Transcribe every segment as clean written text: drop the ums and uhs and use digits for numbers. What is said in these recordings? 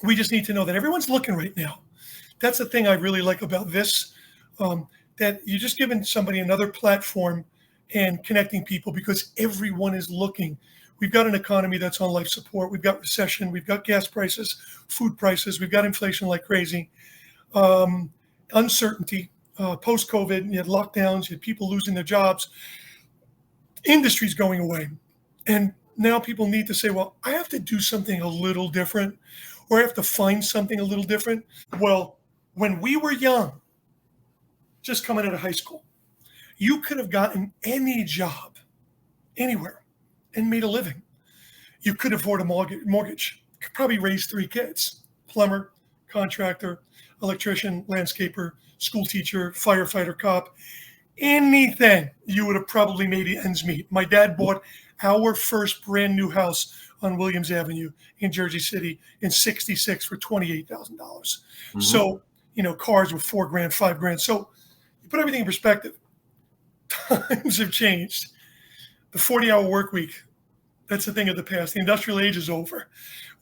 We just need to know that everyone's looking right now. That's the thing I really like about this, that you're just giving somebody another platform and connecting people because everyone is looking. We've got an economy that's on life support. We've got recession. We've got gas prices, food prices. We've got inflation like crazy. Uncertainty. Post-COVID, you had lockdowns. You had people losing their jobs. Industries going away. And now people need to say, well, I have to do something a little different, or I have to find something a little different. Well, when we were young, just coming out of high school, you could have gotten any job anywhere and made a living. You could afford a mortgage. You could probably raise 3 kids: plumber, contractor, electrician, landscaper, school teacher, firefighter, cop. Anything, you would have probably made ends meet. My dad bought our first brand new house on Williams Avenue in Jersey City in '66 for $28,000. Mm-hmm. So, cars were $4,000, $5,000. So you put everything in perspective. Times have changed. The 40-hour work week, that's a thing of the past. The industrial age is over.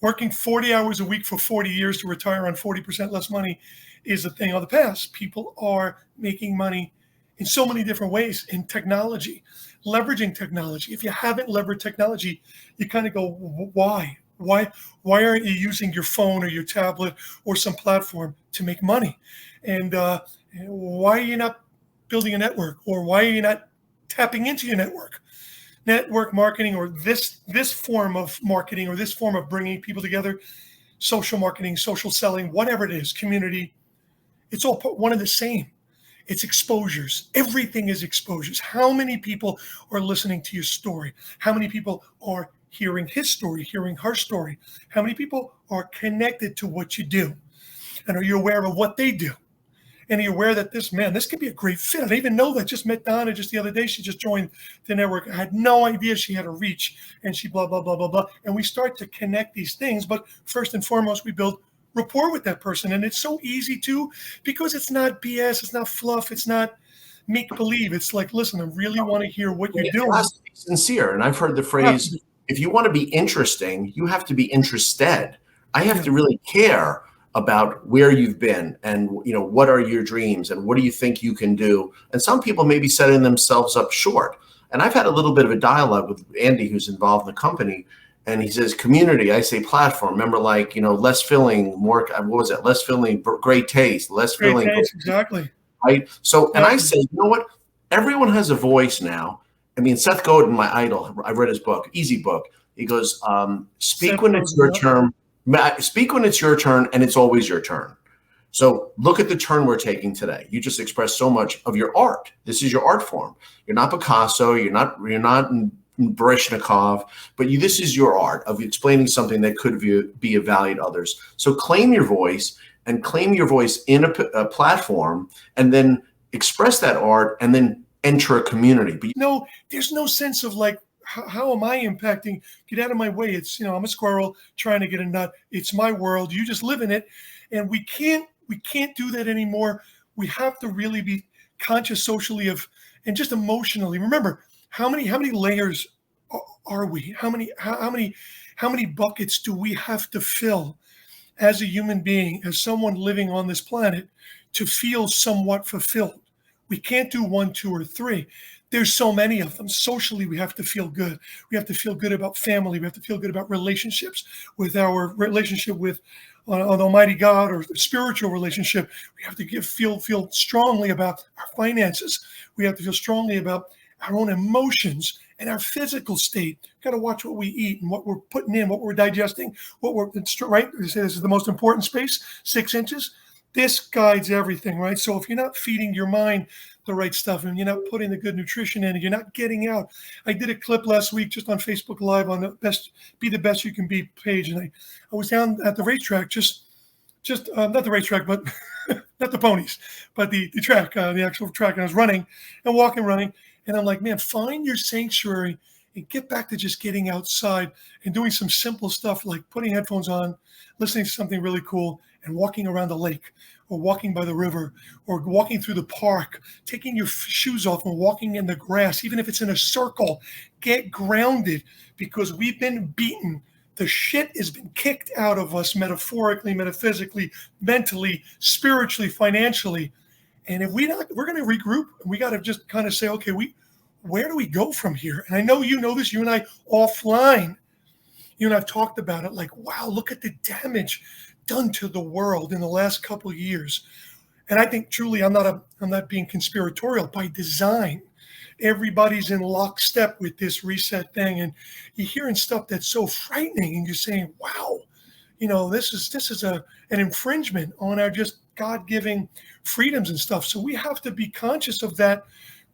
Working 40 hours a week for 40 years to retire on 40% less money is a thing of the past. People are making money in so many different ways in technology, leveraging technology. If you haven't leveraged technology, you kind of go, why? Why aren't you using your phone or your tablet or some platform to make money? And why are you not building a network, or why are you not tapping into your network? Network marketing, or this form of marketing, or this form of bringing people together, social marketing, social selling, whatever it is, community, it's all one and the same. It's exposures. Everything is exposures. How many people are listening to your story? How many people are hearing his story, hearing her story? How many people are connected to what you do? And are you aware of what they do? And are you aware that this could be a great fit? I didn't even know that. Just met Donna just the other day. She just joined the network. I had no idea she had a reach, and she blah, blah, blah, blah, blah. And we start to connect these things. But first and foremost, we build rapport with that person. And it's so easy to, because it's not BS, it's not fluff, it's not make believe. It's like, listen, I really want to hear what you're doing. It has to be sincere. And I've heard the phrase, if you want to be interesting, you have to be interested. I have to really care about where you've been, and what are your dreams, and what do you think you can do. And some people may be setting themselves up short. And I've had a little bit of a dialogue with Andy, who's involved in the company, and he says community. I say platform. Remember, less filling, more, what was it? Less filling, great taste, less great filling. Taste, exactly. Right. So, and I say, you know what? Everyone has a voice now. I mean, Seth Godin, my idol, I read his book, easy book. He goes, speak when it's your turn. Speak when it's your turn, and it's always your turn. So look at the turn we're taking today. You just expressed so much of your art. This is your art form. You're not Picasso. You're not Barishnikov, but this is your art of explaining something that could be of value to others. So claim your voice, and claim your voice in a platform, and then express that art, and then enter a community. But there's no sense of like, how am I impacting? Get out of my way. It's, I'm a squirrel trying to get a nut. It's my world. You just live in it. And we can't do that anymore. We have to really be conscious socially and just emotionally. Remember, how many layers are we? How many buckets do we have to fill as a human being, as someone living on this planet, to feel somewhat fulfilled? We can't do 1, 2, or 3. There's so many of them. Socially, we have to feel good. We have to feel good about family. We have to feel good about relationships, with our relationship with an Almighty God, or the spiritual relationship. We have to feel strongly about our finances. We have to feel strongly about our own emotions and our physical state. Got to watch what we eat and what we're putting in, what we're digesting, right? They say this is the most important space, 6 inches. This guides everything, right? So if you're not feeding your mind the right stuff, and you're not putting the good nutrition in, and you're not getting out. I did a clip last week just on Facebook Live on the Be the Best You Can Be page, and I was down at the racetrack, just not the racetrack, but not the ponies, but the track, the actual track. And I was running, and I'm like, man, find your sanctuary and get back to just getting outside and doing some simple stuff like putting headphones on, listening to something really cool, and walking around the lake, or walking by the river, or walking through the park, taking your shoes off and walking in the grass, even if it's in a circle. Get grounded, because we've been beaten The shit has been kicked out of us metaphorically, metaphysically, mentally, spiritually, financially. And if we're going to regroup, and we got to just kind of say, okay, where do we go from here? And I know you know this, you and I offline, you and I've talked about it, like, wow, look at the damage done to the world in the last couple of years. And I think truly, I'm not being conspiratorial. By design, everybody's in lockstep with this reset thing, and you're hearing stuff that's so frightening, and you're saying, wow, this is an infringement on our just God-giving freedoms and stuff. So we have to be conscious of that,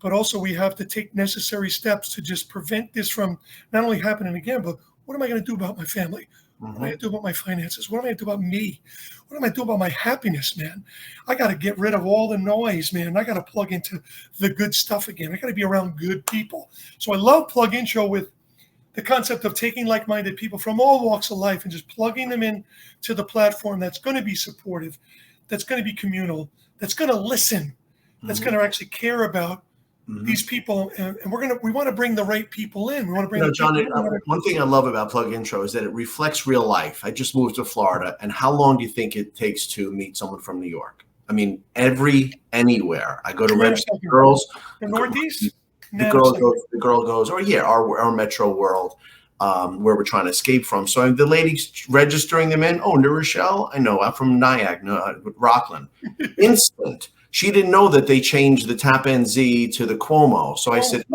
but also we have to take necessary steps to just prevent this from not only happening again, but what am I going to do about my family? What am I going to do about my finances? What am I going to do about me? What am I doing about my happiness, man? I got to get rid of all the noise, man. I got to plug into the good stuff again. I got to be around good people. So I love PlugIntro with the concept of taking like-minded people from all walks of life and just plugging them in to the platform that's going to be supportive, that's going to be communal, that's going to listen, that's going to actually care about these people, and we want to bring the right people in. We want to bring John, one thing I love about PlugIntro is that it reflects real life. I just moved to Florida, and how long do you think it takes to meet someone from New York? I mean, anywhere. I go to Registered Girls. The Northeast? The girl goes, our metro world, where we're trying to escape from. So the lady's registering them in. Oh, New Rochelle? I know. I'm from Nyack, Rockland. Instant. She didn't know that they changed the Tap NZ to the Cuomo. So I said,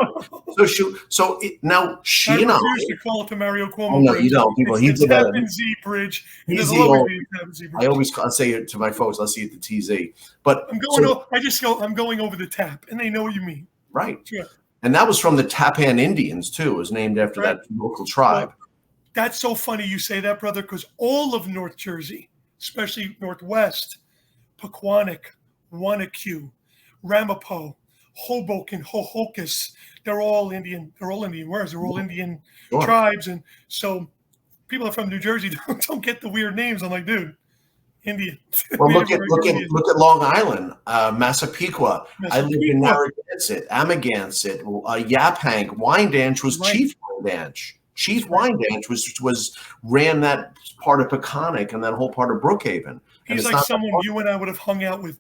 now she and I refuse to call it the Mario Cuomo. Oh, no, you don't. People, he did that. Tap NZ bridge. I say it to my folks. I'll see it to TZ. But I'm going over the tap, and they know what you mean. Right. Yeah. And that was from the Tapan Indians too. It was named after that local tribe. Well, that's so funny you say that, brother, because all of North Jersey, especially Northwest, Pequannock, Wanacue, Ramapo, Hoboken, Hohokus, they're all Indian words. They're all Indian tribes. And so people are from New Jersey don't get the weird names. I'm like, dude, Indian. Well, look at Long Island, Massapequa. I lived in Narragansett, Amagansett, Yaphank. Wyandanch was Chief Wyandanch. Chief Wyandanch ran that part of Pequannock and that whole part of Brookhaven. He's like someone you and I would have hung out with.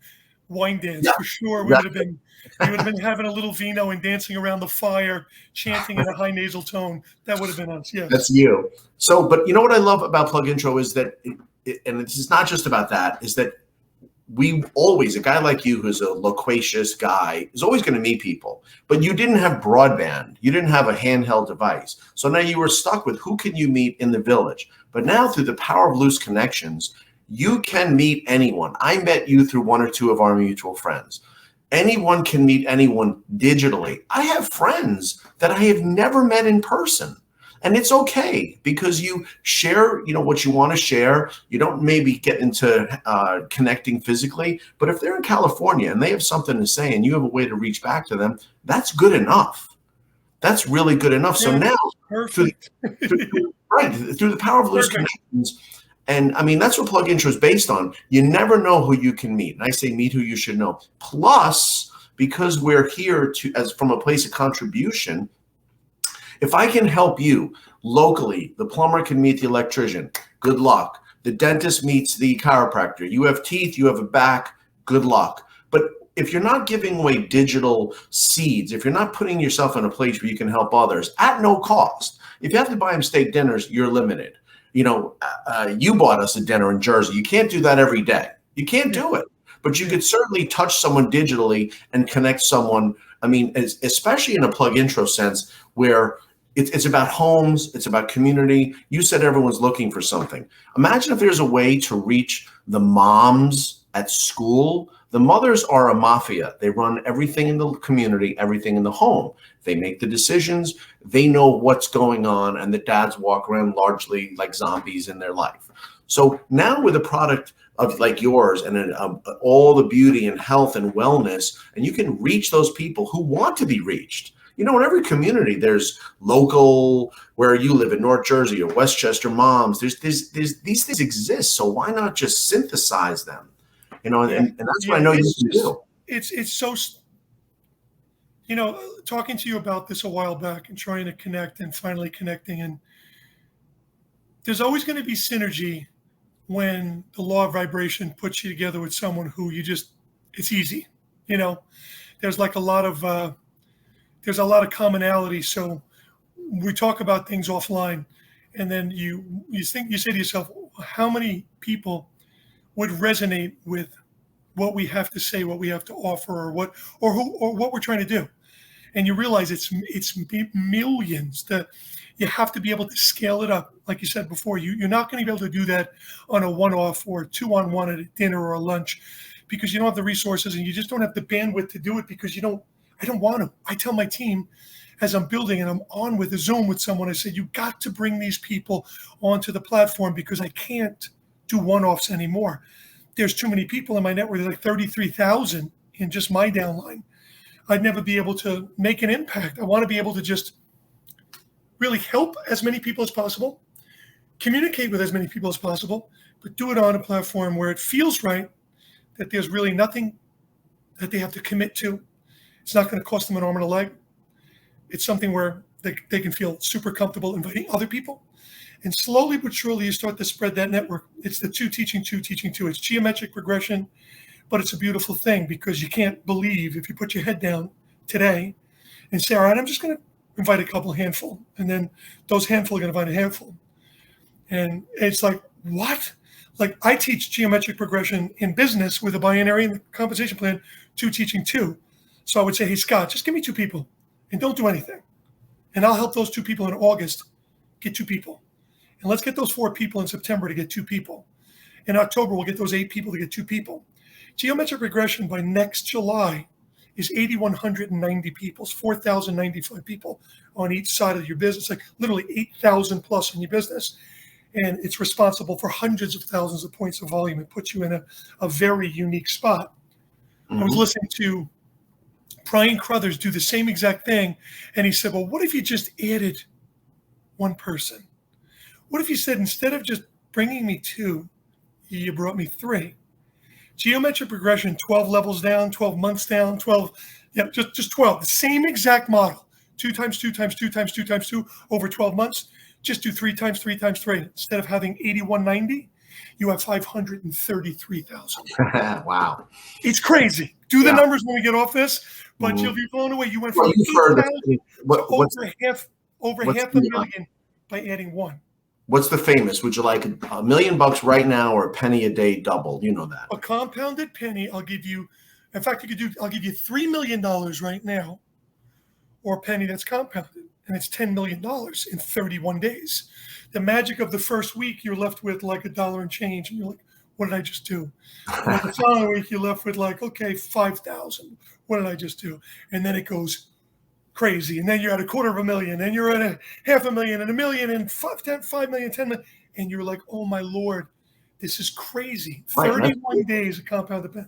Wine dance for sure. We would have been having a little vino and dancing around the fire, chanting in a high nasal tone. That would have been us. Yeah, that's you. So, but you know what I love about PlugIntro is that, and it's not just about that, is that a guy like you who's a loquacious guy is always going to meet people, but you didn't have broadband. You didn't have a handheld device. So now you were stuck with who can you meet in the village. But now through the power of loose connections, you can meet anyone. I met you through one or two of our mutual friends. Anyone can meet anyone digitally. I have friends that I have never met in person. And it's okay because you share, what you want to share. You don't maybe get into connecting physically, but if they're in California and they have something to say and you have a way to reach back to them, that's good enough. That's really good enough. So now, through the power of loose connections, and I mean, that's what PlugIntro is based on. You never know who you can meet. And I say meet who you should know. Plus, because we're here from a place of contribution, if I can help you locally, the plumber can meet the electrician. Good luck. The dentist meets the chiropractor. You have teeth, you have a back. Good luck. But if you're not giving away digital seeds, if you're not putting yourself in a place where you can help others at no cost, if you have to buy them steak dinners, you're limited. You bought us a dinner in Jersey. You can't do that every day. You can't do it. But you could certainly touch someone digitally and connect someone. I mean, especially in a PlugIntro sense, where it's about homes, it's about community. You said everyone's looking for something. Imagine if there's a way to reach the moms at school. The mothers are a mafia. They run everything in the community, everything in the home. They make the decisions. They know what's going on, and the dads walk around largely like zombies in their life. So now with a product of like yours and all the beauty and health and wellness, and you can reach those people who want to be reached. In every community, there's local, where you live in North Jersey or Westchester moms. There's these things exist. So why not just synthesize them? And that's what I know you can do. It's so, talking to you about this a while back and trying to connect and finally connecting. And there's always going to be synergy when the law of vibration puts you together with someone who it's easy. You know, there's like a lot of commonality. So we talk about things offline, and then you say to yourself, how many people would resonate with what we have to say, what we have to offer, or what we're trying to do. And you realize it's millions. That you have to be able to scale it up. Like you said before, you're not going to be able to do that on a one-off or 2-on-1 at a dinner or a lunch, because you don't have the resources and you just don't have the bandwidth to do it, because I don't want to. I tell my team as I'm building and I'm on with a Zoom with someone, I said, you got to bring these people onto the platform, because I can't do one-offs anymore. There's too many people in my network. There's like 33,000 in just my downline. I'd never be able to make an impact. I want to be able to just really help as many people as possible, communicate with as many people as possible, but do it on a platform where it feels right, that there's really nothing that they have to commit to. It's not going to cost them an arm and a leg. It's something where they can feel super comfortable inviting other people. And slowly but surely, you start to spread that network. It's the two teaching two. It's geometric progression, but it's a beautiful thing, because you can't believe if you put your head down today and say, all right, I'm just going to invite a handful, and then those handful are going to invite a handful. And it's like, what? Like, I teach geometric progression in business with a binary and the compensation plan, two teaching two. So I would say, hey, Scott, just give me 2 people and don't do anything. And I'll help those 2 people in August get 2 people. And let's get those 4 people in September to get 2 people. In October, we'll get those 8 people to get 2 people. Geometric regression by next July is 8,190 people, 4,095 people on each side of your business, like literally 8,000 plus in your business. And it's responsible for hundreds of thousands of points of volume. It puts you in a very unique spot. Mm-hmm. I was listening to Brian Crothers do the same exact thing. And he said, well, what if you just added 1 person? What if you said, instead of just bringing me 2, you brought me 3? Geometric progression, 12 levels down, 12 months down, 12, just 12. The same exact model, 2 times 2 times 2 times 2 times 2 over 12 months. Just do 3 times 3 times 3. Instead of having 8,190, you have 533,000. Wow. It's crazy. Do the numbers when we get off this, but you'll be blown away. You went from 8,000 to over half a million by adding 1. What's the famous? Would you like $1 million right now or a penny a day double? You know that. A compounded penny, I'll give you. In fact, I'll give you $3 million right now, or a penny that's compounded, and it's $10 million in 31 days. The magic of the first week, you're left with like $1 and change, and you're like, what did I just do? And the following week, you're left with like, okay, 5,000. What did I just do? And then it goes crazy. And then you're at $250,000, and you're at $500,000 and $1 million and 5 million, 10 million. And you're like, oh my Lord, this is crazy. 31 days of compounded penny.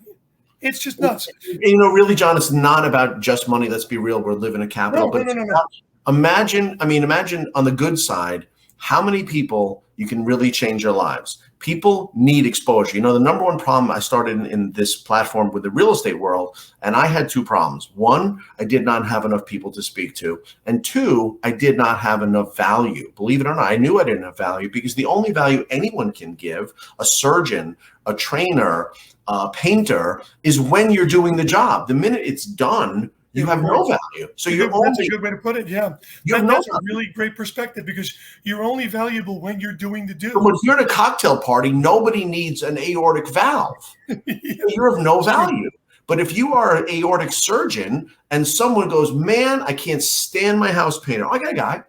It's just nuts. Really, John, it's not about just money. Let's be real. We're living in capital. No. Imagine on the good side, how many people you can really change their lives. People need exposure. The number one problem I started in this platform with the real estate world, and I had 2 problems. 1, I did not have enough people to speak to. And 2, I did not have enough value. Believe it or not, I knew I didn't have value, because the only value anyone can give, a surgeon, a trainer, a painter, is when you're doing the job. The minute it's done, you have no value. So that's a good way to put it. Yeah, that's a really great perspective, because you're only valuable when you're doing the do. But when you're at a cocktail party, nobody needs an aortic valve. You're of no value. But if you are an aortic surgeon and someone goes, man, I can't stand my house painter, I got a guy.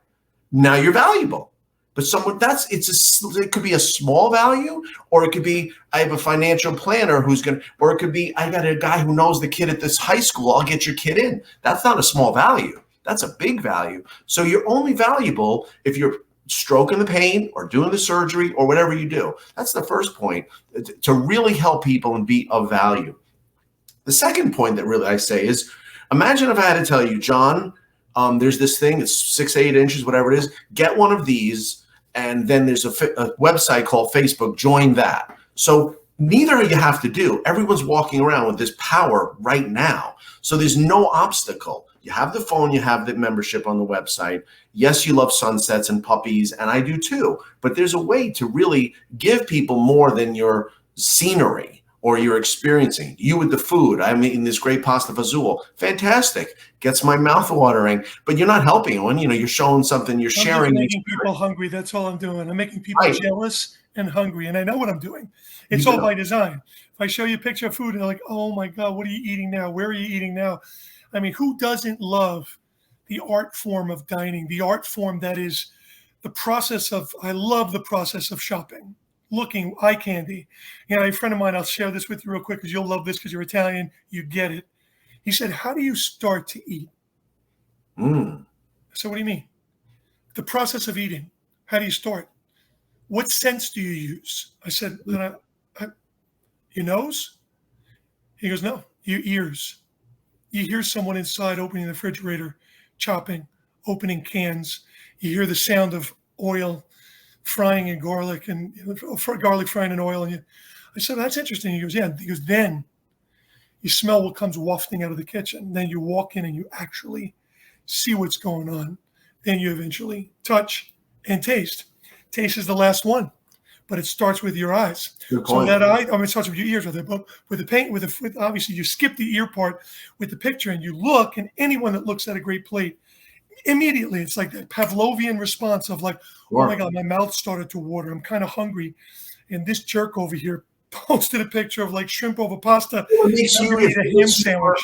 Now you're valuable. But it could be a small value, or it could be, I have a financial planner or it could be, I got a guy who knows the kid at this high school, I'll get your kid in. That's not a small value. That's a big value. So you're only valuable if you're stroking the pain or doing the surgery or whatever you do. That's the first point, to really help people and be of value. The second point that really I say is, imagine if I had to tell you, John, there's this thing, it's 6-8 inches, whatever it is, get one of these. And then there's a website called Facebook, join that. So neither of you have to do. Everyone's walking around with this power right now. So there's no obstacle. You have the phone, you have the membership on the website. Yes, you love sunsets and puppies, and I do too. But there's a way to really give people more than your scenery or you're experiencing. You with the food. I'm eating this great pasta fazool. Fantastic. Gets my mouth watering, but you're not helping anyone. You're showing something, you're sharing. I'm making people hungry. That's all I'm doing. I'm making people jealous and hungry, and I know what I'm doing. It's all by design. If I show you a picture of food and they're like, oh my God, what are you eating now? Where are you eating now? I mean, who doesn't love the art form of dining, the art form that is the process of, I love the process of shopping. Looking, eye candy. A friend of mine, I'll share this with you real quick because you'll love this because you're Italian, you get it. He said, how do you start to eat? So what do you mean? The process of eating. How do you start? What sense do you use? I said, your nose? He goes, no, your ears. You hear someone inside opening the refrigerator, chopping, opening cans. You hear the sound of oil frying in garlic and garlic frying in oil. And I said, that's interesting. He goes, yeah. He goes, then you smell what comes wafting out of the kitchen. Then you walk in and you actually see what's going on. Then you eventually touch and taste. Taste is the last one, but it starts with your eyes. So that it starts with your ears, but with the paint, with obviously you skip the ear part with the picture and you look, and anyone that looks at a great plate, immediately it's like that Pavlovian response of like, oh my God, my mouth started to water. I'm kind of hungry. And this jerk over here posted a picture of like shrimp over pasta. It ham sandwich.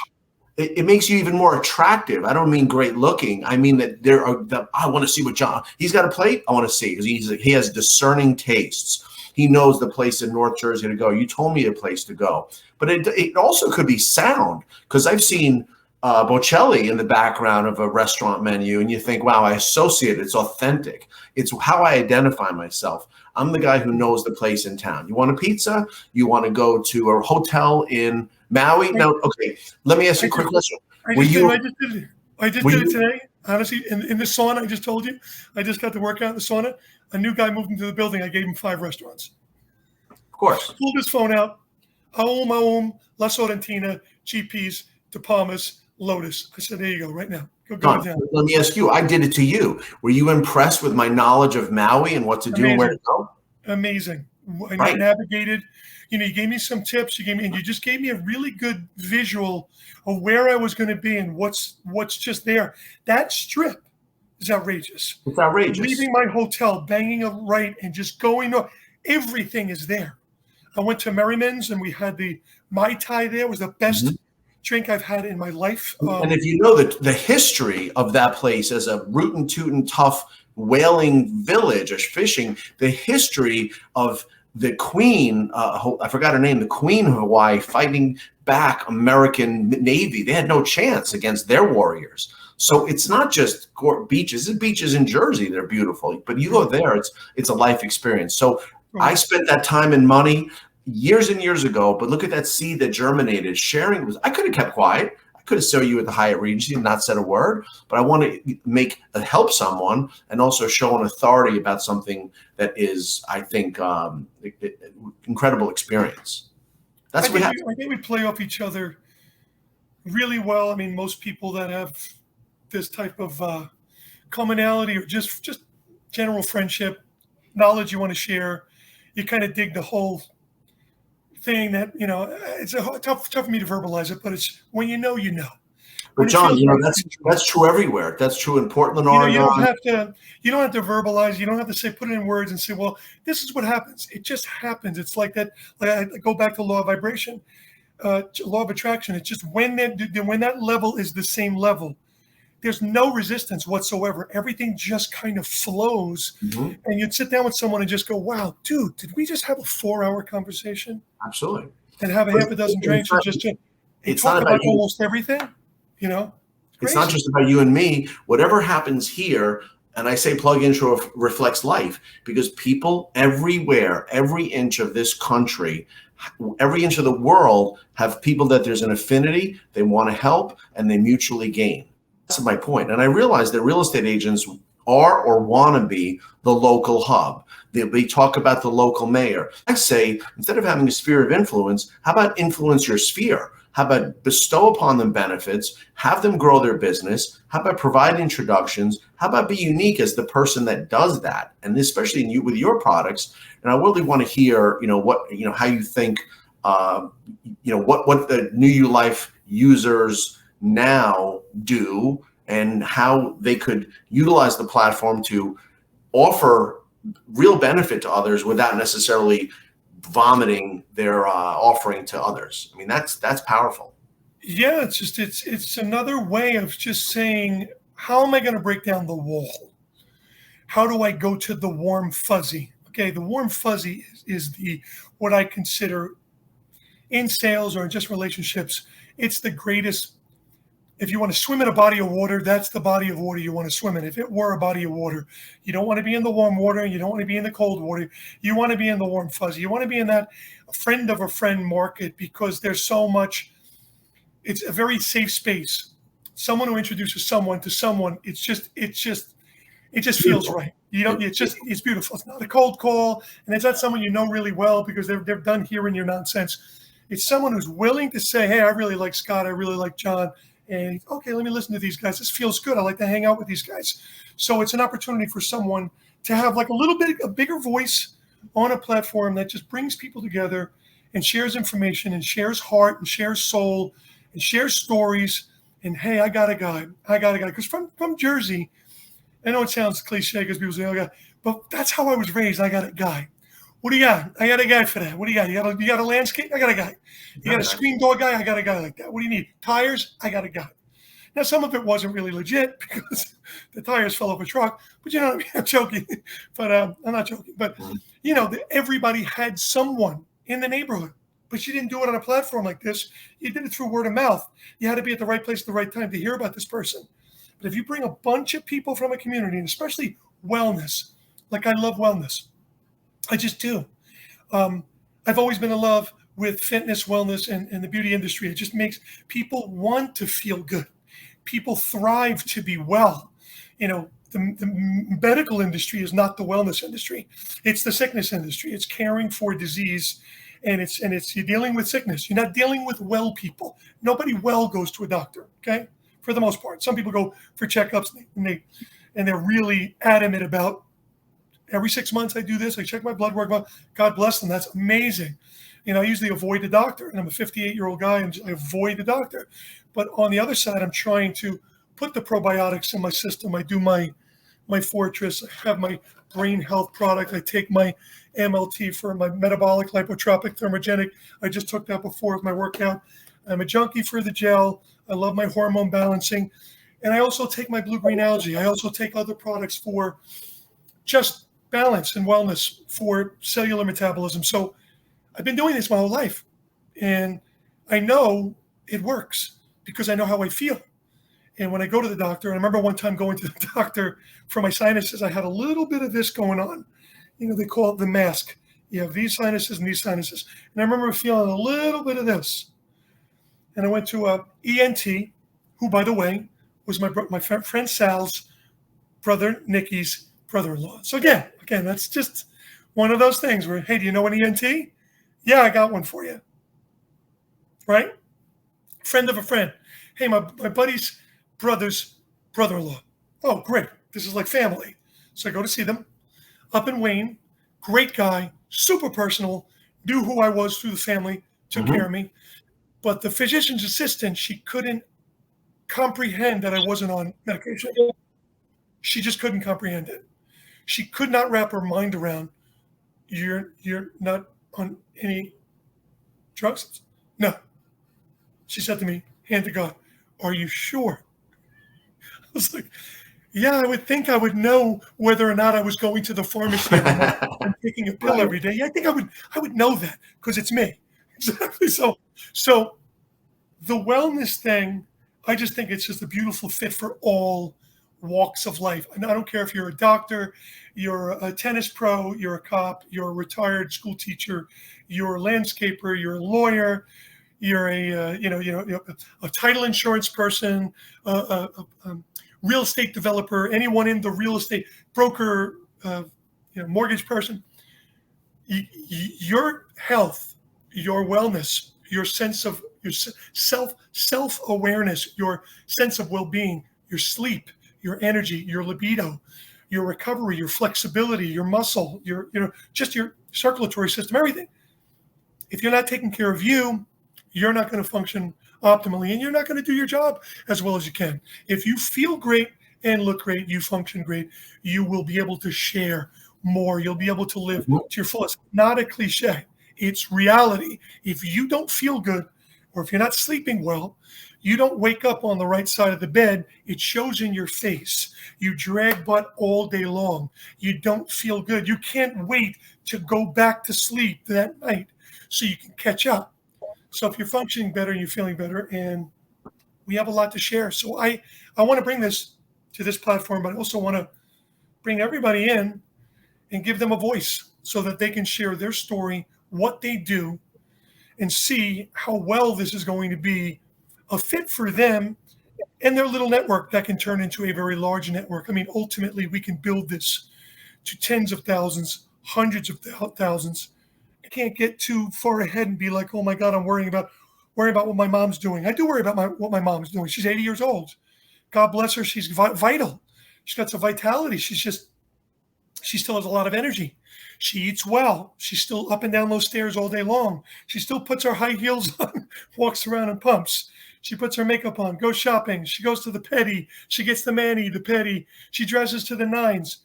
It makes you even more attractive. I don't mean great looking. I mean that I want to see what John, he's got a plate. I want to see because he has discerning tastes. He knows the place in North Jersey to go. You told me a place to go, but it also could be sound because I've seen Bocelli in the background of a restaurant menu, and you think, wow, I associate it. It's authentic. It's how I identify myself. I'm the guy who knows the place in town. You want a pizza? You want to go to a hotel in Maui? No, okay. Let me ask you a quick question. I just did it today. Honestly, in the sauna, I just told you, I just got to work out in the sauna. A new guy moved into the building. I gave him 5 restaurants. Of course. Pulled his phone out. Aum, La Sorrentina, GP's, De Palmas, Lotus. I said, there you go, right now. Go down. Let me ask you, I did it to you. Were you impressed with my knowledge of Maui and what to do and where to go? Amazing. I navigated, you gave me some tips, and you just gave me a really good visual of where I was going to be and what's just there. That strip is outrageous. It's outrageous. Leaving my hotel, banging a right and just going on. Everything is there. I went to Merriman's and we had the Mai Tai there. It was the best drink I've had in my life. And if you know the history of that place as a rootin' tootin' tough whaling village, a fishing, the history of the Queen, I forgot her name, the Queen of Hawaii fighting back American Navy. They had no chance against their warriors. So it's not just beaches. It's beaches in Jersey. They're beautiful. But you go there, it's a life experience. So I spent that time and money years and years ago, but look at that seed that germinated. Sharing I could have kept quiet. I could have served you at the Hyatt Regency and not said a word, but I want to help someone and also show an authority about something that is, I think, incredible experience. That's what we have. I think we play off each other really well. I mean, most people that have this type of commonality or just general friendship, knowledge you want to share, you kind of dig the whole thing that, it's tough for me to verbalize it, but it's when you know. But John, that's true everywhere. That's true in Portland, Oregon. You don't have to verbalize. You don't have to say, put it in words and say, well, this is what happens. It just happens. It's like that. Like I go back to law of vibration, law of attraction. It's just when that level is the same level, there's no resistance whatsoever. Everything just kind of flows. And you'd sit down with someone and just go, wow, dude, did we just have a 4-hour conversation? Absolutely. And have a half a dozen drinks and just talk about almost everything, It's not just about you and me. Whatever happens here, and I say PlugIntro reflects life because people everywhere, every inch of this country, every inch of the world have people that there's an affinity, they want to help, and they mutually gain. That's my point. And I realize that real estate agents are or want to be the local hub. They talk about the local mayor. I say, instead of having a sphere of influence, how about influence your sphere? How about bestow upon them benefits, have them grow their business? How about provide introductions? How about be unique as the person that does that? And especially with your products. And I really want to hear, how you think, what the New You Life users now do and how they could utilize the platform to offer real benefit to others without necessarily vomiting their offering to others. I mean, that's powerful. Yeah, it's another way of just saying, how am I going to break down the wall? How do I go to the warm fuzzy? Okay, the warm fuzzy is the what I consider in sales or in just relationships. It's the greatest. If you want to swim in a body of water, that's the body of water you want to swim in. If it were a body of water, you don't want to be in the warm water. You don't want to be in the cold water. You want to be in the warm fuzzy. You want to be in that friend of a friend market because there's so much. It's a very safe space. Someone who introduces someone to someone, it just feels right. It's beautiful. It's not a cold call, and it's not someone you know really well because they're done hearing your nonsense. It's someone who's willing to say, hey, I really like Scott. I really like John. And okay, let me listen to these guys. This feels good. I like to hang out with these guys. So it's an opportunity for someone to have like a bigger voice on a platform that just brings people together and shares information and shares heart and shares soul and shares stories. And hey, I got a guy. Because from Jersey, I know it sounds cliche because people say, oh, God, but that's how I was raised. I got a guy. What do you got? I got a guy for that. What do you got? You got a landscape? I got a guy. You got a screen door guy? I got a guy like that. What do you need? Tires? I got a guy. Now, some of it wasn't really legit because the tires fell off a truck. But you know what I mean? I'm joking. But I'm not joking. But, everybody had someone in the neighborhood. But you didn't do it on a platform like this. You did it through word of mouth. You had to be at the right place at the right time to hear about this person. But if you bring a bunch of people from a community, and especially wellness, like I love wellness. I just do. I've always been in love with fitness, wellness, and the beauty industry. It just makes people want to feel good. People thrive to be well. The medical industry is not the wellness industry. It's the sickness industry. It's caring for disease, and it's you're dealing with sickness. You're not dealing with well people. Nobody well goes to a doctor. Okay, for the most part. Some people go for checkups, and they're really adamant about. Every 6 months I do this. I check my blood work. God bless them. That's amazing. I usually avoid the doctor, and I'm a 58-year-old guy, and I avoid the doctor. But on the other side, I'm trying to put the probiotics in my system. I do my Fortress. I have my brain health product. I take my MLT for my metabolic lipotropic thermogenic. I just took that before with my workout. I'm a junkie for the gel. I love my hormone balancing. And I also take my blue-green algae. I also take other products for just balance and wellness for cellular metabolism. So I've been doing this my whole life. And I know it works because I know how I feel. And when I go to the doctor, and I remember one time going to the doctor for my sinuses, I had a little bit of this going on. They call it the mask. You have these sinuses and these sinuses. And I remember feeling a little bit of this. And I went to a ENT, who, by the way, was my friend Sal's brother, Nikki's brother-in-law. So again, that's just one of those things where, hey, do you know an ENT? Yeah, I got one for you. Right? Friend of a friend. Hey, my buddy's brother's brother-in-law. Oh, great. This is like family. So I go to see them up in Wayne. Great guy, super personal, knew who I was through the family, took care of me. But the physician's assistant, she couldn't comprehend that I wasn't on medication. She just couldn't comprehend it. She could not wrap her mind around, you're not on any drugs? No. She said to me, hand to God, are you sure? I was like, yeah, I would think I would know whether or not I was going to the pharmacy and taking a pill every day. Yeah, I think I would know that because it's me. Exactly. So the wellness thing, I just think it's just a beautiful fit for all walks of life. And I don't care if you're a doctor, you're a tennis pro, you're a cop, you're a retired school teacher, you're a landscaper, you're a lawyer, you're a title insurance person, a real estate developer, anyone in the real estate broker, mortgage person. Your health, your wellness, your sense of your self-awareness, your sense of well-being, your sleep, your energy, your libido, your recovery, your flexibility, your muscle, your just your circulatory system, everything. If you're not taking care of you, you're not going to function optimally, and you're not going to do your job as well as you can. If you feel great and look great, you function great, you will be able to share more. You'll be able to live to your fullest. Not a cliche. It's reality. If you don't feel good, or if you're not sleeping well, you don't wake up on the right side of the bed. It shows in your face. You drag butt all day long. You don't feel good. You can't wait to go back to sleep that night so you can catch up. So if you're functioning better and you're feeling better, and we have a lot to share. So I want to bring this to this platform, but I also want to bring everybody in and give them a voice so that they can share their story, what they do, and see how well this is going to be a fit for them and their little network that can turn into a very large network. I mean, ultimately, we can build this to tens of thousands, hundreds of thousands. I can't get too far ahead and be like, oh my God, I'm worrying about what my mom's doing. I do worry about what my mom's doing. She's 80 years old. God bless her. She's vital. She's got some vitality. She still has a lot of energy. She eats well. She's still up and down those stairs all day long. She still puts her high heels on, walks around and pumps. She puts her makeup on, goes shopping. She goes to the pedi. She gets the mani, the pedi. She dresses to the nines.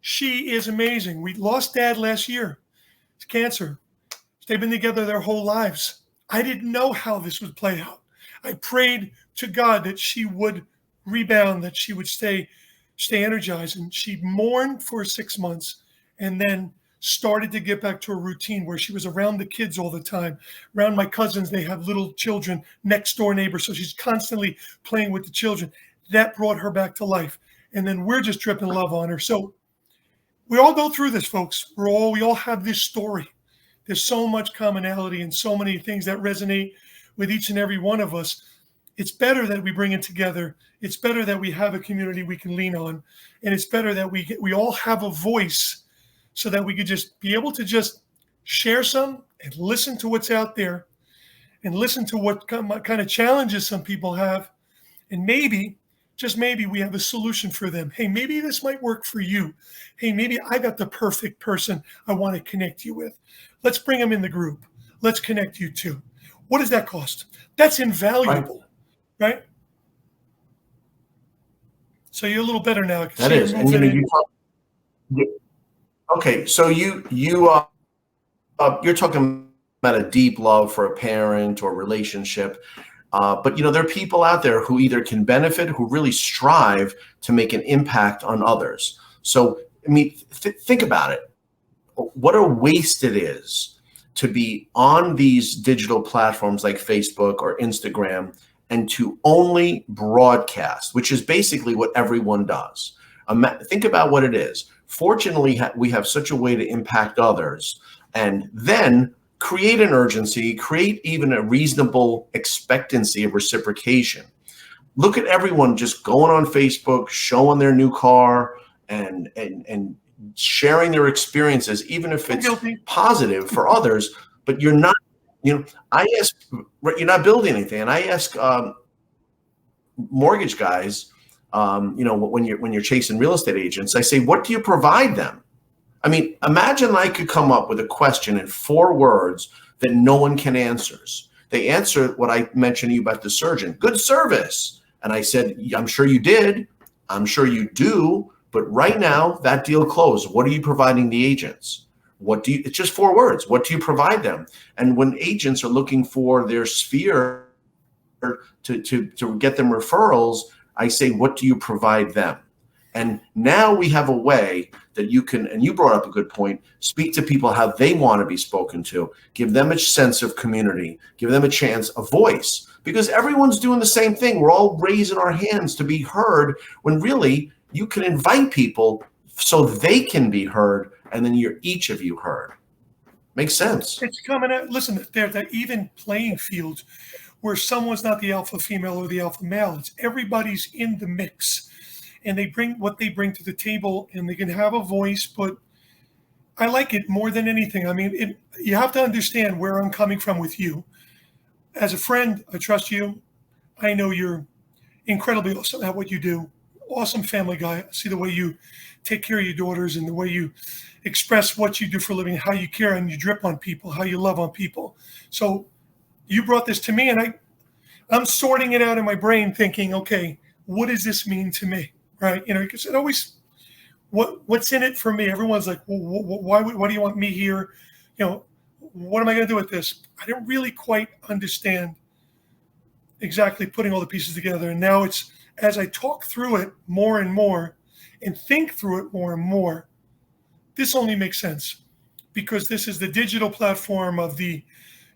She is amazing. We lost Dad last year. It's cancer. They've been together their whole lives. I didn't know how this would play out. I prayed to God that she would rebound, that she would stay energized. And she mourned for 6 months and then started to get back to a routine where she was around the kids all the time, around my cousins. They have little children, next door neighbors. So she's constantly playing with the children. That brought her back to life. And then we're just dripping love on her. So we all go through this, folks. We all have this story. There's so much commonality and so many things that resonate with each and every one of us. It's better that we bring it together. It's better that we have a community we can lean on. And it's better that we all have a voice so that we could just be able to just share some and listen to what's out there and listen to what kind of challenges some people have. And maybe, just maybe, we have a solution for them. Hey, maybe this might work for you. Hey, maybe I got the perfect person I want to connect you with. Let's bring them in the group. Let's connect you too. What does that cost? That's invaluable, right? So you're a little better now. That is. And okay, so you're talking about a deep love for a parent or relationship. But there are people out there who either can benefit, who really strive to make an impact on others. So, I mean, think about it. What a waste it is to be on these digital platforms like Facebook or Instagram and to only broadcast, which is basically what everyone does. Think about what it is. Fortunately, we have such a way to impact others, and then create an urgency, create even a reasonable expectancy of reciprocation. Look at everyone just going on Facebook, showing their new car and sharing their experiences, even if it's positive for others, but you're not, I ask, you're not building anything. And I ask mortgage guys, when you're chasing real estate agents, I say, what do you provide them? I mean, imagine I could come up with a question in 4 words that no one can answer. They answer what I mentioned to you about the surgeon. Good service. And I said, I'm sure you did. I'm sure you do. But right now, that deal closed. What are you providing the agents? It's just 4 words. What do you provide them? And when agents are looking for their sphere to get them referrals, I say, what do you provide them? And now we have a way that you can, and you brought up a good point, speak to people how they want to be spoken to, give them a sense of community, give them a chance, a voice, because everyone's doing the same thing. We're all raising our hands to be heard when really you can invite people so they can be heard, and then you're each of you heard. Makes sense. It's coming out. Listen, there's that even playing field where someone's not the alpha female or the alpha male. It's everybody's in the mix. And they bring what they bring to the table, and they can have a voice. But I like it more than anything. I mean, you have to understand where I'm coming from with you. as a friend, I trust you. I know you're incredibly awesome at what you do. Awesome family guy. I see the way you take care of your daughters and the way you express what you do for a living, how you care and you drip on people, how you love on people. So you brought this to me, and I'm sorting it out in my brain, thinking, okay, what does this mean to me, right? Because it always, what's in it for me? Everyone's like, well, why do you want me here? What am I going to do with this? I didn't really quite understand exactly putting all the pieces together. And now it's, as I talk through it more and more and think through it more and more, this only makes sense, because this is the digital platform of the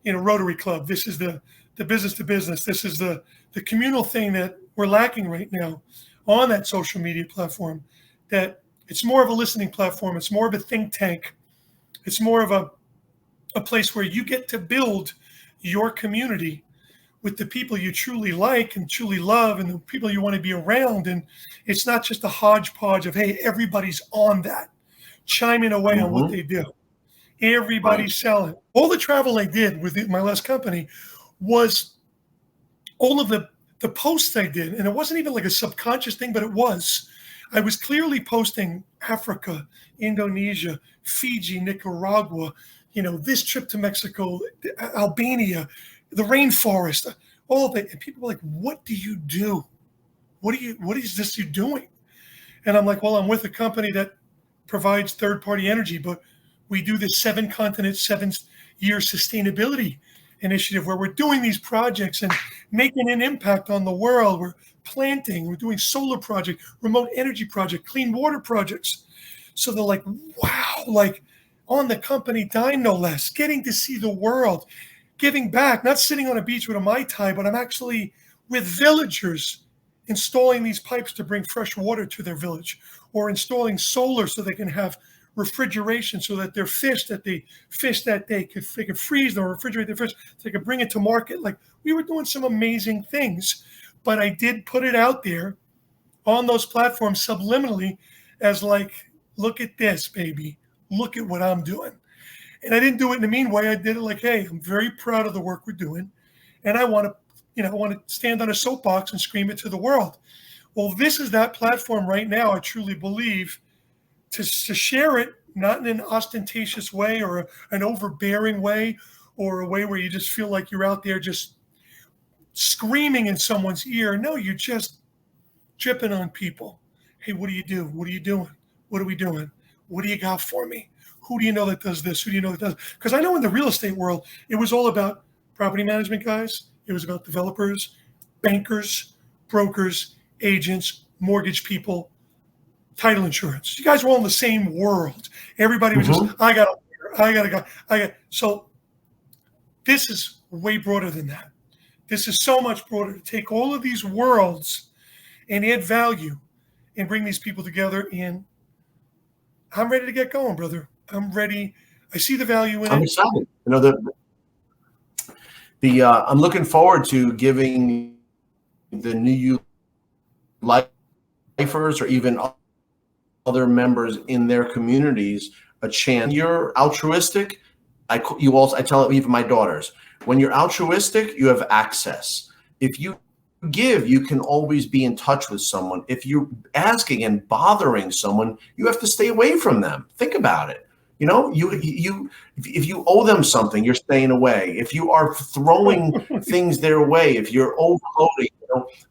Rotary Club. This is the business to business. This is the communal thing that we're lacking right now on that social media platform. That it's more of a listening platform. It's more of a think tank. It's more of a place where you get to build your community with the people you truly like and truly love and the people you want to be around. And it's not just a hodgepodge of, hey, everybody's on that, chiming away on what they do. Everybody's selling. All the travel I did with my last company was all of the posts I did. And it wasn't even like a subconscious thing, but it was. I was clearly posting Africa, Indonesia, Fiji, Nicaragua, this trip to Mexico, Albania, the rainforest, all of it. And people were like, what do you do? What is this you're doing? And I'm like, well, I'm with a company that provides third-party energy, but we do this 7-continent, 7-year sustainability initiative where we're doing these projects and making an impact on the world. We're planting, we're doing solar project, remote energy project, clean water projects. So they're like, wow, like on the company dime, no less, getting to see the world, giving back, not sitting on a beach with a Mai Tai, but I'm actually with villagers installing these pipes to bring fresh water to their village, or installing solar so they can have refrigeration so that their fish that they fish that day they can freeze them or refrigerate their fish so they can bring it to market. Like, we were doing some amazing things, but I did put it out there on those platforms subliminally as like, look at this, baby. Look at what I'm doing. And I didn't do it in a mean way. I did it like, hey, I'm very proud of the work we're doing. And I want to stand on a soapbox and scream it to the world. Well, this is that platform right now, I truly believe, to share it, not in an ostentatious way or an overbearing way or a way where you just feel like you're out there just screaming in someone's ear. No, you're just dripping on people. Hey, what do you do? What are you doing? What are we doing? What do you got for me? Who do you know that does this? Who do you know that does? Because I know in the real estate world, it was all about property management guys. It was about developers, bankers, brokers, agents, mortgage people, title insurance. You guys were all in the same world. Everybody was just, I got a guy. So this is way broader than that. This is so much broader to take all of these worlds and add value and bring these people together. And I'm ready to get going, brother. I'm ready. I see the value in it. I'm excited. I'm looking forward to giving the new lifers or even other members in their communities a chance. You're altruistic. I tell even my daughters, when you're altruistic, you have access. If you give, you can always be in touch with someone. If you're asking and bothering someone, you have to stay away from them. Think about it. If you owe them something, you're staying away. If you are throwing things their way, if you're overloading,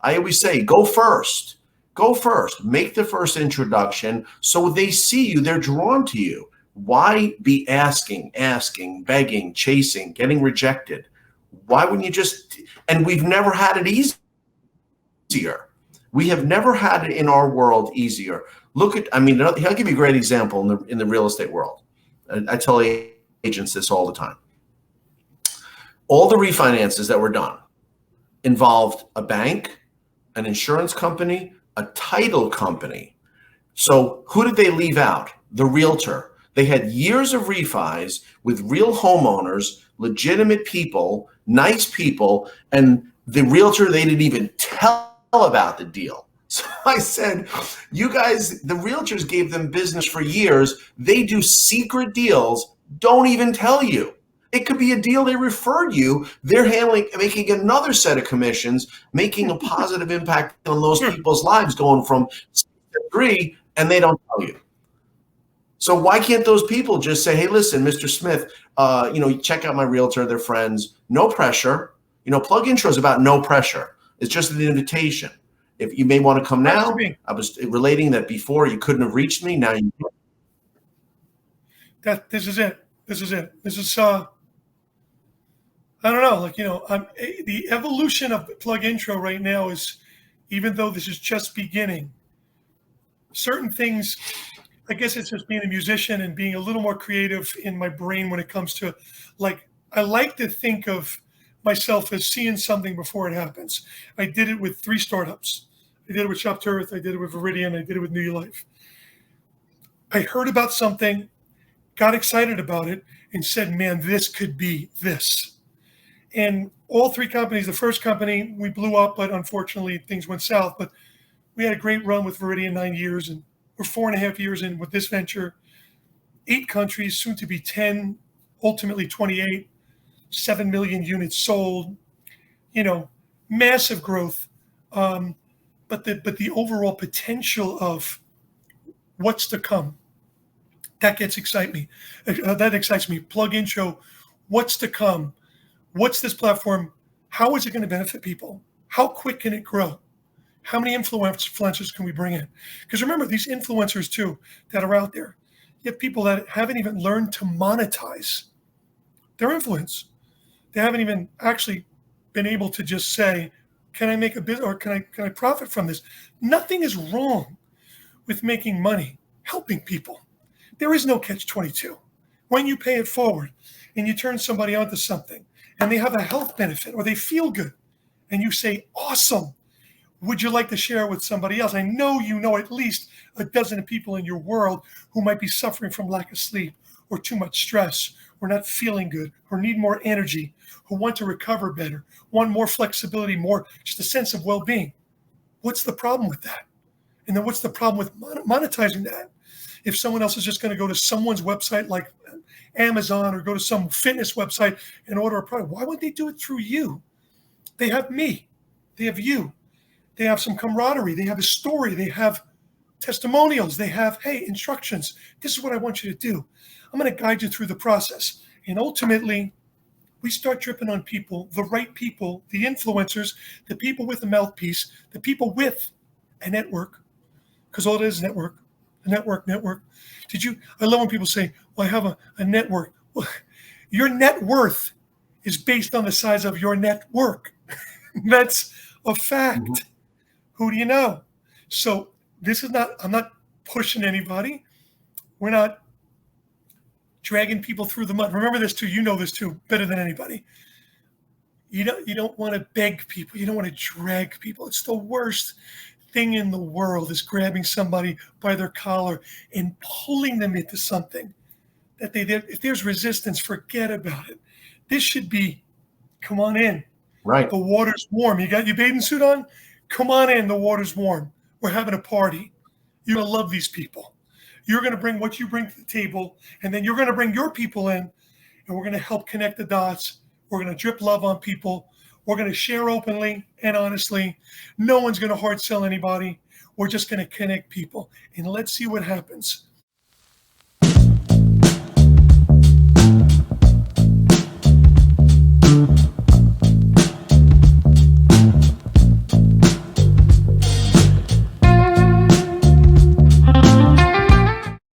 I always say, go first. Go first. Make the first introduction so they see you. They're drawn to you. Why be asking, begging, chasing, getting rejected? Why wouldn't you just? And we've never had it easier. We have never had it in our world easier. I'll give you a great example in the real estate world. I tell agents this all the time. All the refinances that were done involved a bank, an insurance company, a title company. So who did they leave out? The realtor. They had years of refis with real homeowners, legitimate people, nice people, and the realtor, they didn't even tell about the deal. So I said, you guys, the realtors gave them business for years. They do secret deals, don't even tell you. It could be a deal they referred you. They're making another set of commissions, making a positive impact on those Sure. people's lives, going from 6 to 3, and they don't tell you. So why can't those people just say, hey, listen, Mr. Smith, check out my realtor, they're friends, no pressure. PlugIntro is about no pressure. It's just an invitation. If you may want to come now, I was relating that before you couldn't have reached me. Now you This is it. This is I don't know, the evolution of PlugIntro right now is, even though this is just beginning, certain things, I guess it's just being a musician and being a little more creative in my brain when it comes to, like, I like to think of myself as seeing something before it happens. I did it with 3 startups. I did it with Shop to Earth. I did it with Viridian. I did it with New Life. I heard about something, got excited about it, and said, man, this could be this. And all 3 companies, the first company, we blew up, but unfortunately things went south. But we had a great run with Viridian, 9 years, and we're 4.5 years in with this venture. 8 countries, soon to be 10, ultimately 28, 7 million units sold, massive growth. But the overall potential of what's to come, that excites me. PlugIntro, what's to come? What's this platform? How is it going to benefit people? How quick can it grow? How many influencers can we bring in? Because remember, these influencers too that are out there, you have people that haven't even learned to monetize their influence. They haven't even actually been able to just say, can I make a business, or can I profit from this? Nothing is wrong with making money, helping people. There is no catch-22. When you pay it forward and you turn somebody onto something and they have a health benefit or they feel good and you say, awesome, would you like to share it with somebody else? I know you know at least a dozen people in your world who might be suffering from lack of sleep or too much stress or not feeling good or need more energy, who want to recover better, want more flexibility, more just a sense of well-being. What's the problem with that? And then what's the problem with monetizing that? If someone else is just going to go to someone's website like Amazon or go to some fitness website and order a product, why wouldn't they do it through you? They have me. They have you. They have some camaraderie. They have a story. They have testimonials. They have, hey, instructions. This is what I want you to do. I'm going to guide you through the process. And ultimately, we start dripping on people, the right people, the influencers, the people with a mouthpiece, the people with a network, because all it is network. Network. I love when people say, well, I have a network. Well, your net worth is based on the size of your network. That's a fact. Mm-hmm. Who do you know? So I'm not pushing anybody. We're not dragging people through the mud. Remember this too. You know this too better than anybody. You don't want to beg people. You don't want to drag people. It's the worst thing in the world, is grabbing somebody by their collar and pulling them into something that if there's resistance, forget about it. This should be, come on in. Right. The water's warm. You got your bathing suit on? Come on in. The water's warm. We're having a party. You're going to love these people. You're going to bring what you bring to the table, and then you're going to bring your people in, and we're going to help connect the dots. We're going to drip love on people. We're going to share openly and honestly. No one's going to hard sell anybody. We're just going to connect people, and let's see what happens.